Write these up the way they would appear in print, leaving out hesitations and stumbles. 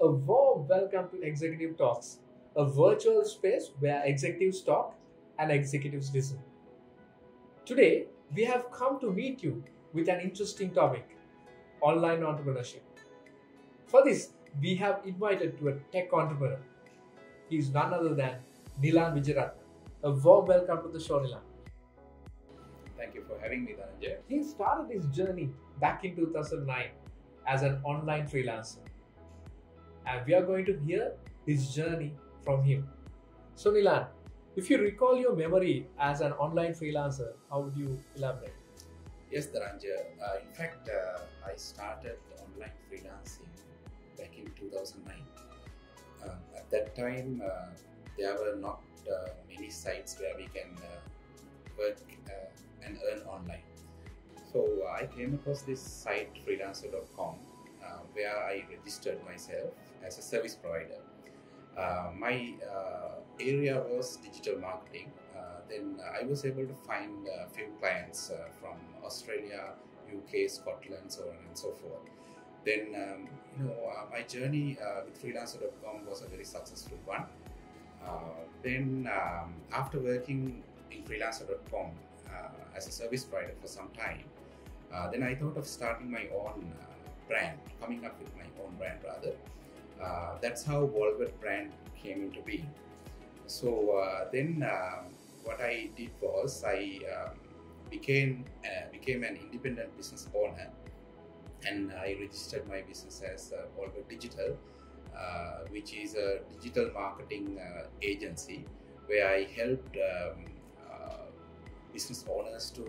A warm welcome to Executive Talks, a virtual space where executives talk and executives listen. Today, we have come to meet you with an interesting topic: online entrepreneurship. For this, we have invited to a tech entrepreneur. He is none other than Nilan Wijeratne. A warm welcome to the show, Nilan. Thank you for having me, Dhananjay. He started his journey back in 2009 as an online freelancer, and we are going to hear his journey from him. So, Nilan, if you recall your memory as an online freelancer, how would you elaborate? Yes, Dhananjay. In fact, I started online freelancing back in 2009. At that time, there were not many sites where we can work and earn online. So I came across this site freelancer.com where I registered myself as a service provider. My area was digital marketing. Then I was able to find a few clients from Australia, UK, Scotland, so on and so forth. Then my journey with freelancer.com was a very successful one. After working in freelancer.com as a service provider for some time, then I thought of starting my own brand, coming up with my own brand rather. That's how Wolvert brand came into being. So what I did was I became an independent business owner, and I registered my business as Wolvert Digital, which is a digital marketing agency where I helped business owners to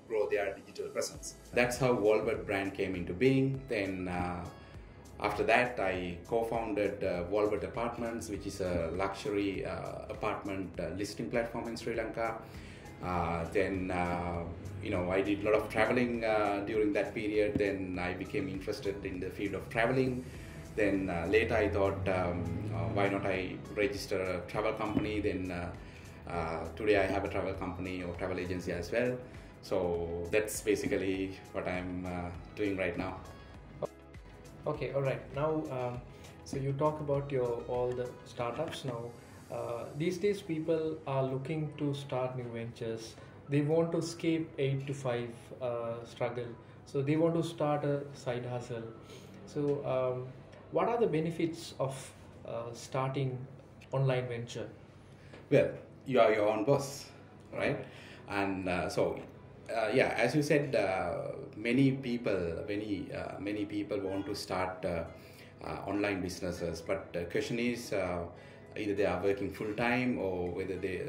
grow their digital presence. That's how Wolvert brand came into being. Then after that, I co-founded Wolvert Apartments, which is a luxury apartment listing platform in Sri Lanka. I did a lot of traveling during that period. Then I became interested in the field of traveling. Then later I thought, why not I register a travel company? Then today I have a travel company or travel agency as well. So that's basically what I'm doing right now. Okay, all right. Now, so you talk about all the startups now. These days, people are looking to start new ventures. They want to escape 8 to 5 struggle. So they want to start a side hustle. So, what are the benefits of starting online venture? Well, you are your own boss, right? And as you said, many people want to start online businesses, but the question is either they are working full time or whether they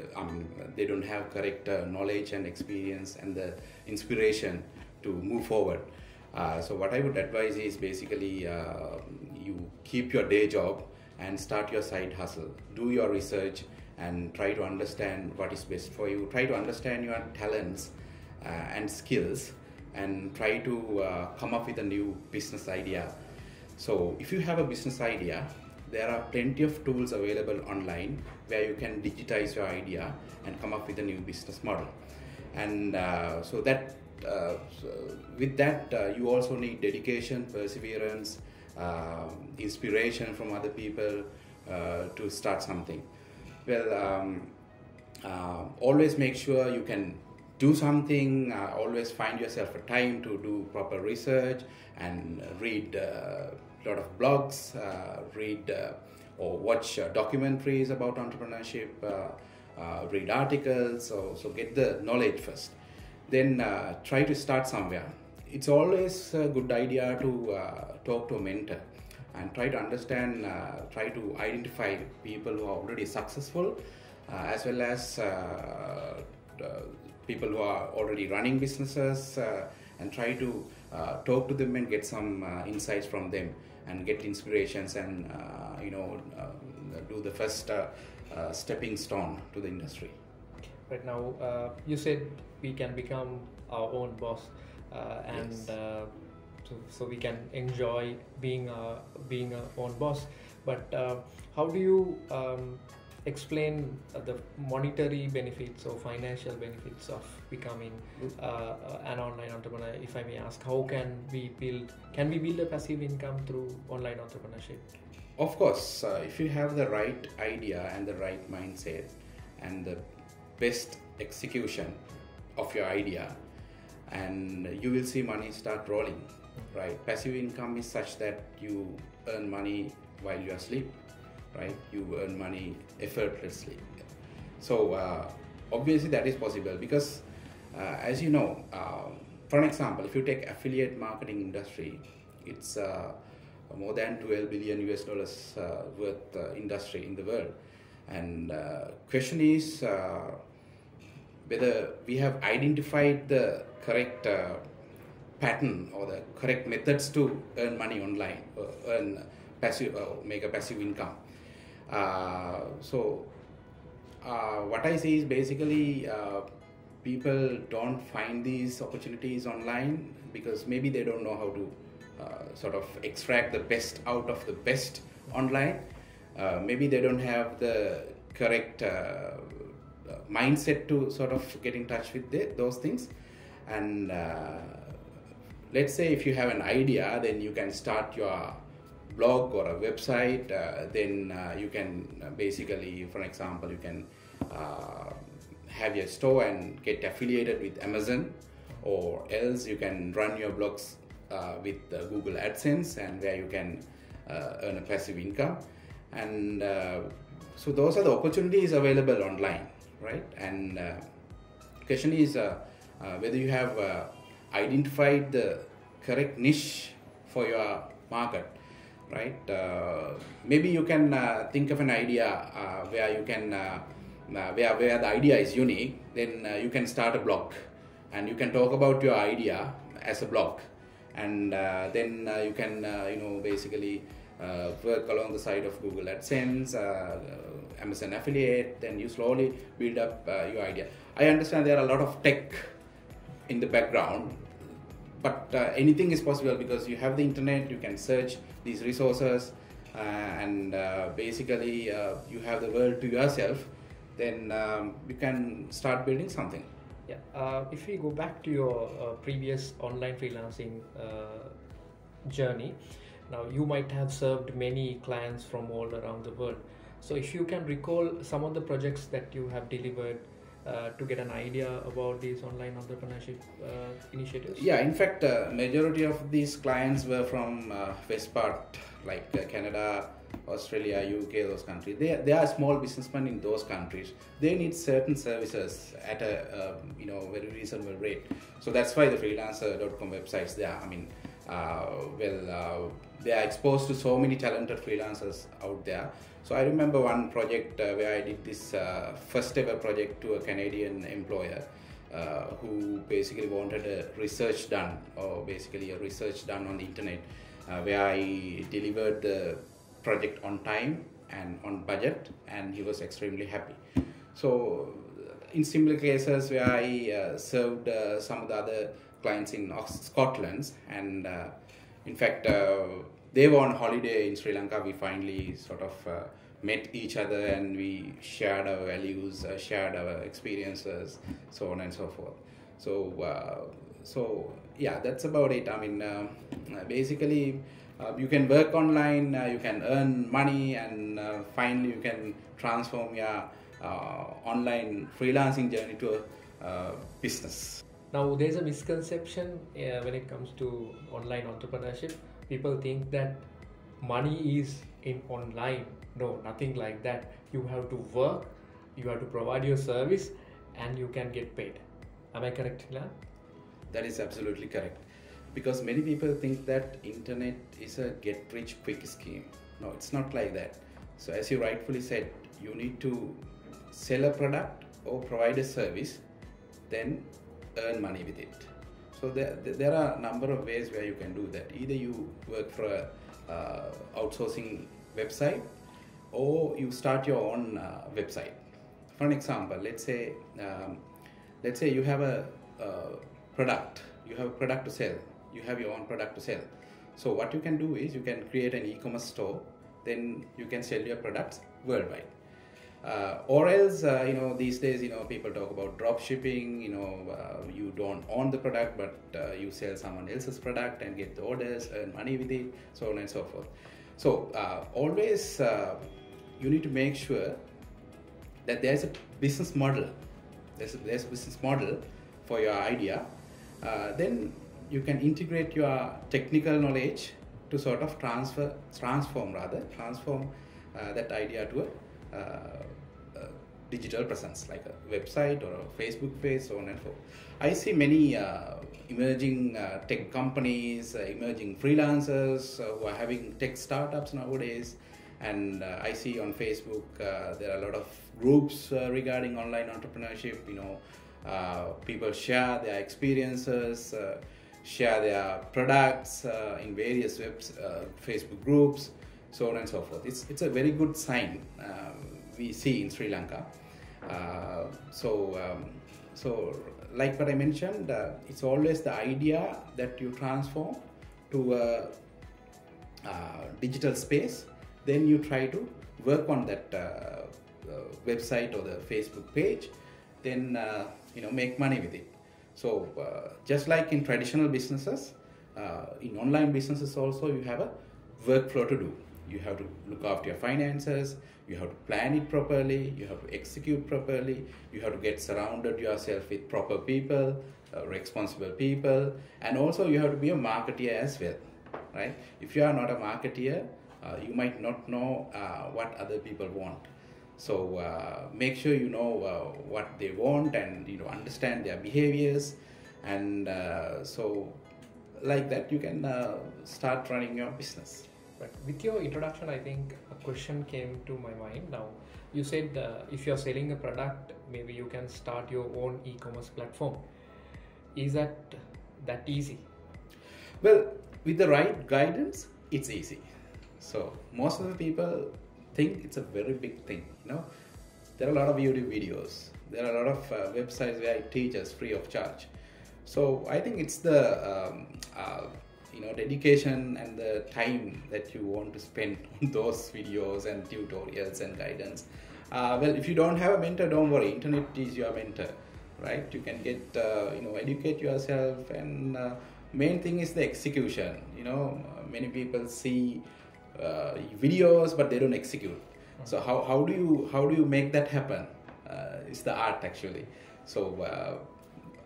don't have correct knowledge and experience and the inspiration to move forward. So what I would advise is basically you keep your day job and start your side hustle. Do your research and try to understand what is best for you. Try to understand your talents and skills, and try to come up with a new business idea. So if you have a business idea, there are plenty of tools available online where you can digitize your idea and come up with a new business model. And with that you also need dedication, perseverance, inspiration from other people to start something. Well, always make sure you can do something. Always find yourself a time to do proper research and read a lot of blogs, read or watch documentaries about entrepreneurship, read articles. So get the knowledge first. Then try to start somewhere. It's always a good idea to talk to a mentor and try to understand, try to identify people who are already successful, as well as people who are already running businesses, and try to talk to them and get some insights from them and get inspirations and do the first stepping stone to the industry. Right now, you said we can become our own boss, and Yes. So we can enjoy being our own boss. But how do you explain the monetary benefits or financial benefits of becoming an online entrepreneur. If I may ask, how can we build a passive income through online entrepreneurship? Of course, if you have the right idea and the right mindset and the best execution of your idea, and you will see money start rolling, right? Passive income is such that you earn money while you are asleep, right? You earn money effortlessly. So obviously that is possible because as you know, for an example, if you take affiliate marketing industry, it's more than 12 billion US dollars worth industry in the world. And question is whether we have identified the correct pattern or the correct methods to earn money online, earn passive, make a passive income. So what I see is basically people don't find these opportunities online because maybe they don't know how to sort of extract the best out of the best online. Maybe they don't have the correct mindset to sort of get in touch with those things. And let's say if you have an idea, then you can start your blog or a website. Then you can basically, for example, you can have your store and get affiliated with Amazon, or else you can run your blogs with Google AdSense, and where you can earn a passive income. And so those are the opportunities available online, right? And question is whether you have identified the correct niche for your market, right? Maybe you can think of an idea where you can where the idea is unique. Then you can start a blog and you can talk about your idea as a blog, and then you can basically work along the side of Google AdSense, Amazon affiliate. Then you slowly build up your idea. I understand there are a lot of tech in the background, but anything is possible because you have the internet. You can search these resources, and basically you have the world to yourself. Then you can start building something. Yeah. If we go back to your previous online freelancing journey, now you might have served many clients from all around the world. So if you can recall some of the projects that you have delivered to get an idea about these online entrepreneurship initiatives. Yeah, in fact, majority of these clients were from west part, like Canada, Australia, UK, those countries. They are small businessmen in those countries. They need certain services at a very reasonable rate. So that's why the freelancer.com websites there. I mean, they are exposed to so many talented freelancers out there. So I remember one project where I did this first ever project to a Canadian employer who basically wanted a research done, or basically a research done on the internet, where I delivered the project on time and on budget, and he was extremely happy. So in similar cases where I served some of the other clients in Scotland, and in fact they were on holiday in Sri Lanka, we finally sort of met each other, and we shared our values, shared our experiences, so on and so forth. So yeah, that's about it. I mean, basically you can work online, you can earn money, and finally you can transform your online freelancing journey to a business. Now there's a misconception when it comes to online entrepreneurship. People think that money is in online. No, nothing like that. You have to work, you have to provide your service, and you can get paid. Am I correct, Nilan? That is absolutely correct. Because many people think that internet is a get rich quick scheme. No, it's not like that. So as you rightfully said, you need to sell a product or provide a service, then earn money with it. So there are a number of ways where you can do that. Either you work for a outsourcing website, or you start your own website. For an example, let's say you have a product. You have a product to sell. You have your own product to sell. So what you can do is you can create an e-commerce store. Then you can sell your products worldwide. Or else, these days, people talk about drop shipping. You don't own the product, but you sell someone else's product and get the orders, earn money with it, so on and so forth. So always you need to make sure that there's a business model. There's a business model for your idea. Then you can integrate your technical knowledge to sort of transform that idea to a digital presence, like a website or a Facebook page, so on and so forth. I see many emerging tech companies, emerging freelancers who are having tech startups nowadays. And I see on Facebook there are a lot of groups regarding online entrepreneurship. People share their experiences, share their products in various Facebook groups, so on and so forth. It's a very good sign we see in Sri Lanka. So like what I mentioned, it's always the idea that you transform to a digital space. Then you try to work on that website or the Facebook page, then make money with it. So just like in traditional businesses, in online businesses also you have a workflow to do. You have to look after your finances, you have to plan it properly, you have to execute properly, you have to get surrounded yourself with proper people, responsible people, and also you have to be a marketeer as well, right? If you are not a marketeer, you might not know what other people want. So make sure you know what they want, and understand their behaviors, and so like that you can start running your business. But with your introduction, I think a question came to my mind. Now, you said if you're selling a product, maybe you can start your own e-commerce platform. Is that easy? Well, with the right guidance, it's easy. So most of the people think it's a very big thing. There are a lot of YouTube videos. There are a lot of websites where it teaches free of charge. So I think it's the dedication and the time that you want to spend on those videos and tutorials and guidance. Well, if you don't have a mentor, don't worry. Internet is your mentor, right? You can get educate yourself, and main thing is the execution. Many people see videos but they don't execute. So how do you make that happen? It's the art actually. So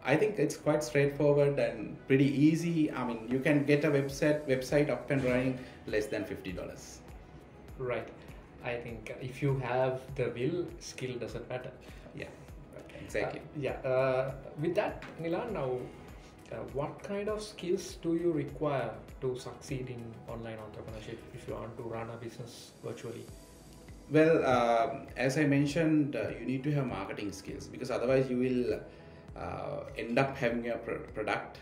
I think it's quite straightforward and pretty easy. I mean, you can get a website up and running less than $50. Right. I think if you have the will, skill doesn't matter. Yeah, exactly. With that, Nilan, now what kind of skills do you require to succeed in online entrepreneurship if you want to run a business virtually? Well, as I mentioned, you need to have marketing skills, because otherwise you will end up having a product,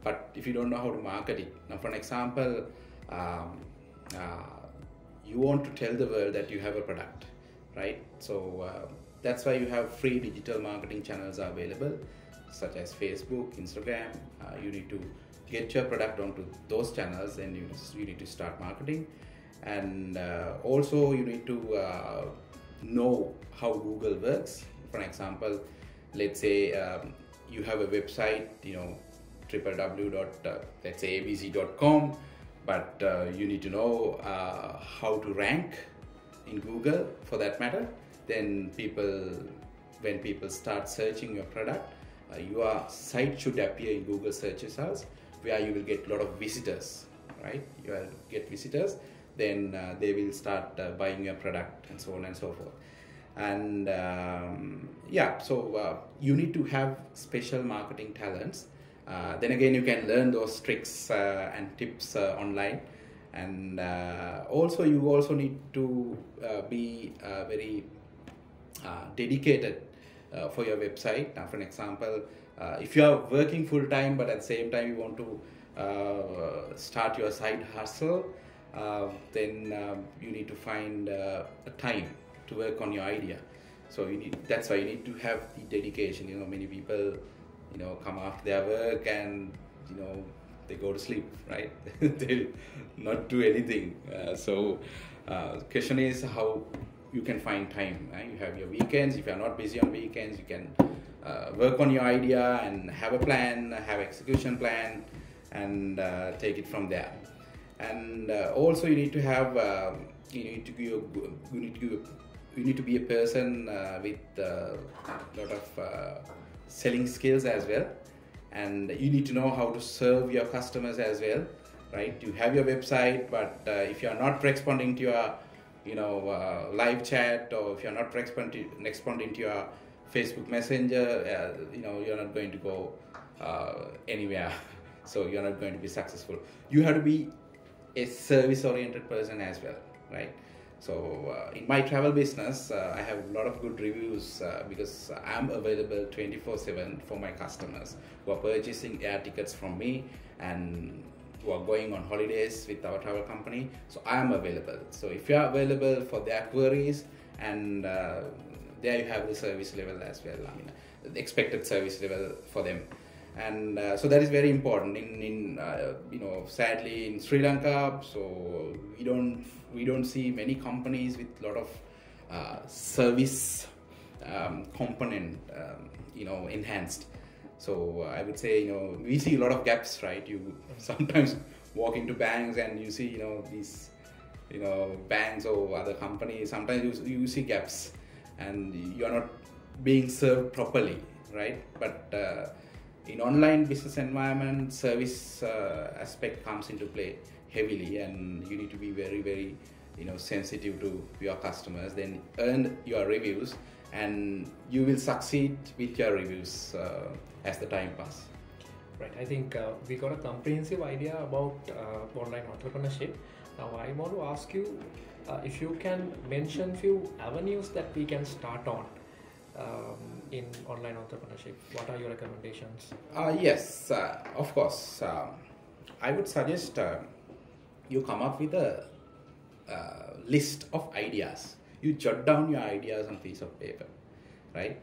but if you don't know how to market it. Now, for an example, you want to tell the world that you have a product, right? So that's why you have free digital marketing channels are available, such as Facebook, Instagram. You need to get your product onto those channels, and you need to start marketing. And also you need to know how Google works. For example, let's say you have a website, www.abc.com, but you need to know how to rank in Google for that matter. Then when people start searching your product, your site should appear in Google search results, where you will get a lot of visitors, right? You will get visitors, then they will start buying your product, and so on and so forth. And so you need to have special marketing talents. Then again, you can learn those tricks and tips online. And you also need to be very dedicated for your website. Now, for an example, if you are working full time, but at the same time you want to start your side hustle, then you need to find a time to work on your idea. So that's why you need to have the dedication. Many people come after their work and they go to sleep, right? They not do anything. So question is, how you can find time. Right? You have your weekends. If you are not busy on weekends, you can work on your idea and have a plan, have execution plan, and take it from there. And also, you need to have you need to be a person with a lot of selling skills as well, and you need to know how to serve your customers as well, right? You have your website, but if you are not responding to your live chat, or if you're not responding to your Facebook Messenger, you're not going to go anywhere. So you're not going to be successful. You have to be a service-oriented person as well, right? So in my travel business, I have a lot of good reviews because I'm available 24/7 for my customers who are purchasing air tickets from me and who are going on holidays with our travel company. So I am available. So if you are available for their queries, and there you have the service level as well. I mean, the expected service level for them. And so that is very important sadly in Sri Lanka. So we don't see many companies with a lot of service component enhanced. So I would say we see a lot of gaps, right? You sometimes walk into banks and you see these banks or other companies. Sometimes you see gaps and you are not being served properly, right? But in online business environment, service aspect comes into play heavily, and you need to be very, very sensitive to your customers. Then earn your reviews, and you will succeed with your reviews as the time passes. Right. I think we got a comprehensive idea about online entrepreneurship. Now I want to ask you if you can mention few avenues that we can start on in online entrepreneurship. What are your recommendations? Yes, of course. I would suggest you come up with a list of ideas. You jot down your ideas on a piece of paper, right?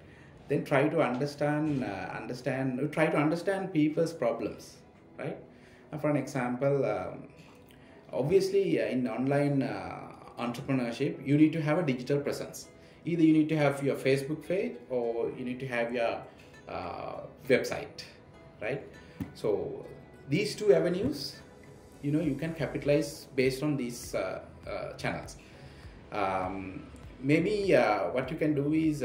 Then try to understand people's problems, right? For an example, obviously in online entrepreneurship, you need to have a digital presence. Either you need to have your Facebook page or you need to have your website, right? So these two avenues, you can capitalize based on these channels. Maybe what you can do is,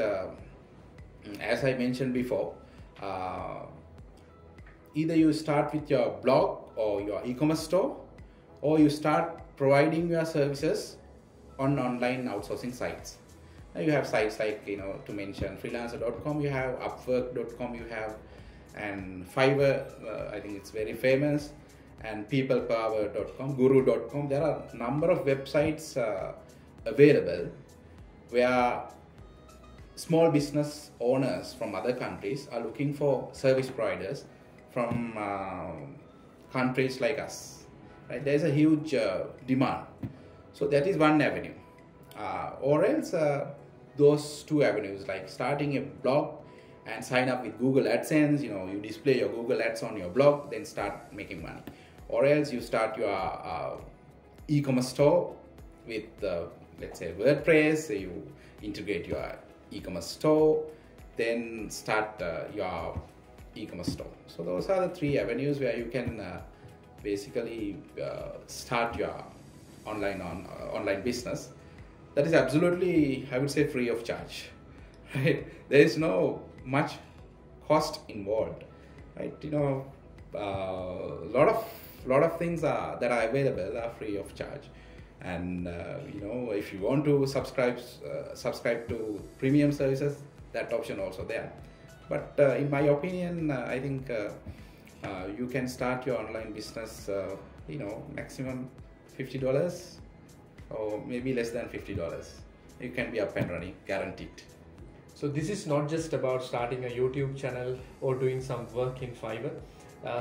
as I mentioned before, either you start with your blog or your e-commerce store, or you start providing your services on online outsourcing sites. You have sites like, to mention freelancer.com, you have upwork.com, you have, and Fiverr, I think it's very famous, and peoplepower.com, guru.com. There are a number of websites available where small business owners from other countries are looking for service providers from countries like us. Right? There is a huge demand. So that is one avenue. Or else those two avenues, like starting a blog and sign up with Google AdSense, you display your Google Ads on your blog, then start making money. Or else you start your e-commerce store with, let's say, WordPress. You integrate your e-commerce store, then start your e-commerce store. So those are the three avenues where you can basically start your online business. That is absolutely, I would say, free of charge. Right? There is no much cost involved. Right? Lot of things that are available are free of charge. And if you want to subscribe to premium services, that option also there. But in my opinion, I think you can start your online business, maximum $50 or maybe less than $50. You can be up and running, guaranteed. So this is not just about starting a YouTube channel or doing some work in Fiverr.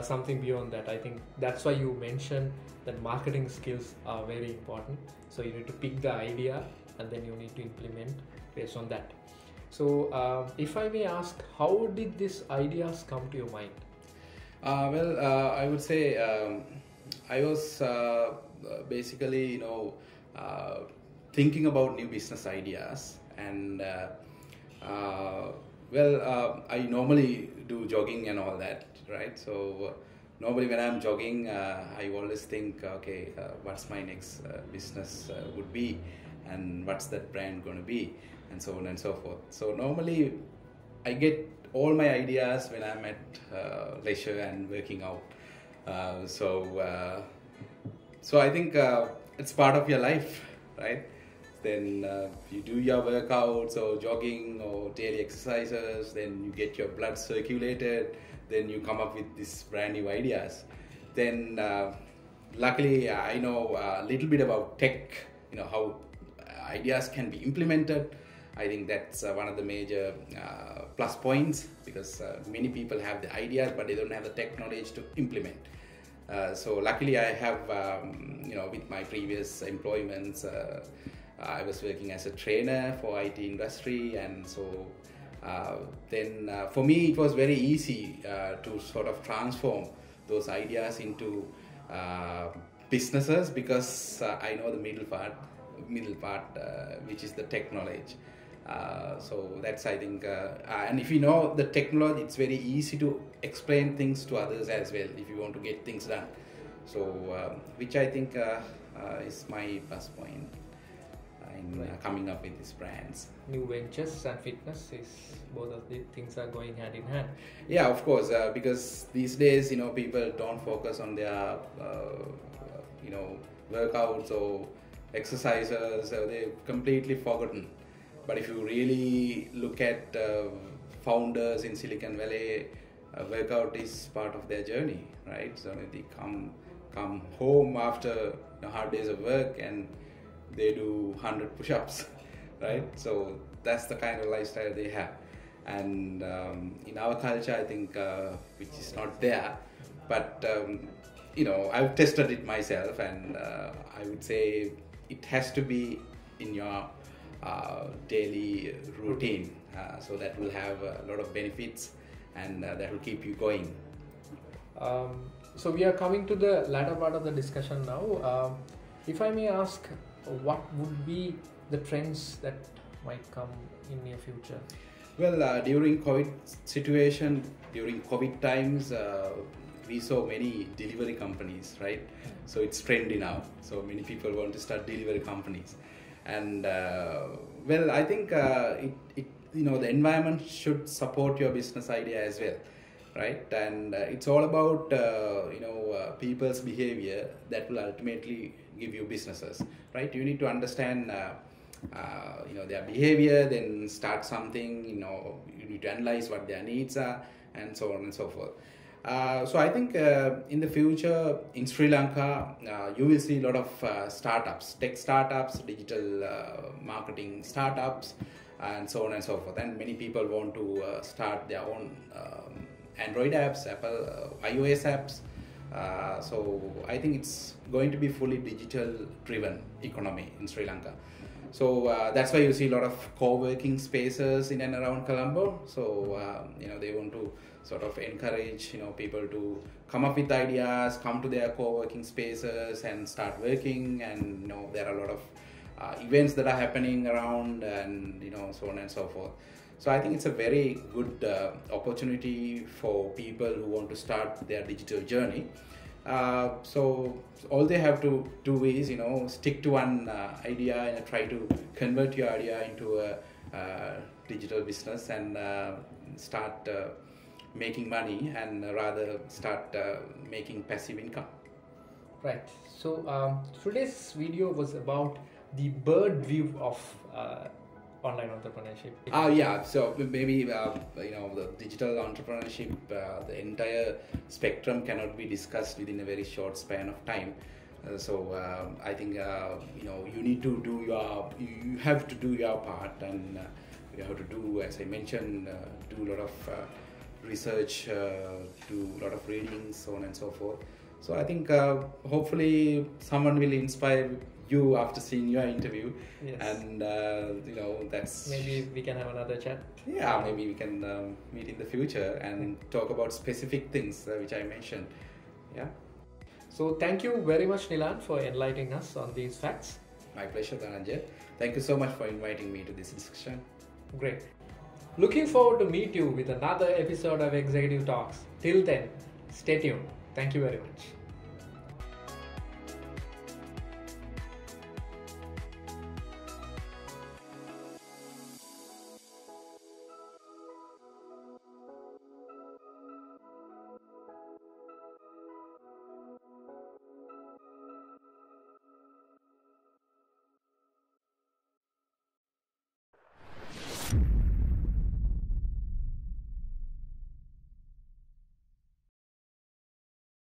Something beyond that. I think that's why you mentioned that marketing skills are very important. So you need to pick the idea and then you need to implement based on that. So if I may ask, how did these ideas come to your mind? I would say I was basically thinking about new business ideas. And I normally do jogging and all that, right? So normally when I'm jogging, I always think, okay, what's my next business would be, and what's that brand going to be, and so on and so forth. So normally I get all my ideas when I'm at leisure and working out. So I think it's part of your life, right? Then you do your workouts or jogging or daily exercises, then you get your blood circulated, then you come up with these brand new ideas. Then luckily I know a little bit about tech, how ideas can be implemented. I think that's one of the major plus points, because many people have the ideas but they don't have the tech knowledge to implement. So luckily I have, with my previous employments, I was working as a trainer for IT industry, and so then for me it was very easy to sort of transform those ideas into businesses, because I know the middle part, which is the tech knowledge. So that's, I think, and if you know the technology, it's very easy to explain things to others as well if you want to get things done. So which I think is my plus point in coming up with these brands. New ventures and fitness, is both of the things are going hand in hand. Yeah, of course, because these days, people don't focus on their workouts or exercises. They've completely forgotten. But if you really look at founders in Silicon Valley, workout is part of their journey, right? So they come home after hard days of work and they do 100 push-ups, right? So that's the kind of lifestyle they have. And in our culture, I think, which is not there, but I've tested it myself, and I would say it has to be in your daily routine, so that will have a lot of benefits, and that will keep you going. So we are coming to the latter part of the discussion now. If I may ask, what would be the trends that might come in near future? Well, during COVID situation, during COVID times, we saw many delivery companies, right? So it's trendy now. So many people want to start delivery companies. And I think the environment should support your business idea as well, right? And it's all about people's behavior that will ultimately give you businesses, right? You need to understand their behavior, then start something. You need to analyze what their needs are, and so on and so forth. So I think in the future in Sri Lanka, you will see a lot of startups, tech startups, digital marketing startups, and so on and so forth. And many people want to start their own Android apps, Apple iOS apps. So I think it's going to be fully digital driven economy in Sri Lanka. So that's why you see a lot of co-working spaces in and around Colombo. So they want to sort of encourage people to come up with ideas, come to their co-working spaces and start working. And there are a lot of events that are happening around, and so on and so forth. So I think it's a very good opportunity for people who want to start their digital journey. So all they have to do is stick to one idea and try to convert your idea into a digital business and start making money, and rather start making passive income. Right. So today's video was about the bird view of online entrepreneurship. Yeah, so maybe the digital entrepreneurship, the entire spectrum cannot be discussed within a very short span of time. So I think you need to do you have to do your part, and you have to do, as I mentioned, do a lot of research, do a lot of readings, so on and so forth. So I think hopefully someone will inspire you after seeing your interview. Yes. And that's, maybe we can have another chat. Yeah, maybe we can meet in the future and talk about specific things which I mentioned. Yeah. So thank you very much, Nilan, for enlightening us on these facts. My pleasure, Dhananjay. Thank you so much for inviting me to this discussion. Great. Looking forward to meet you with another episode of Executive Talks. Till then, stay tuned. Thank you very much.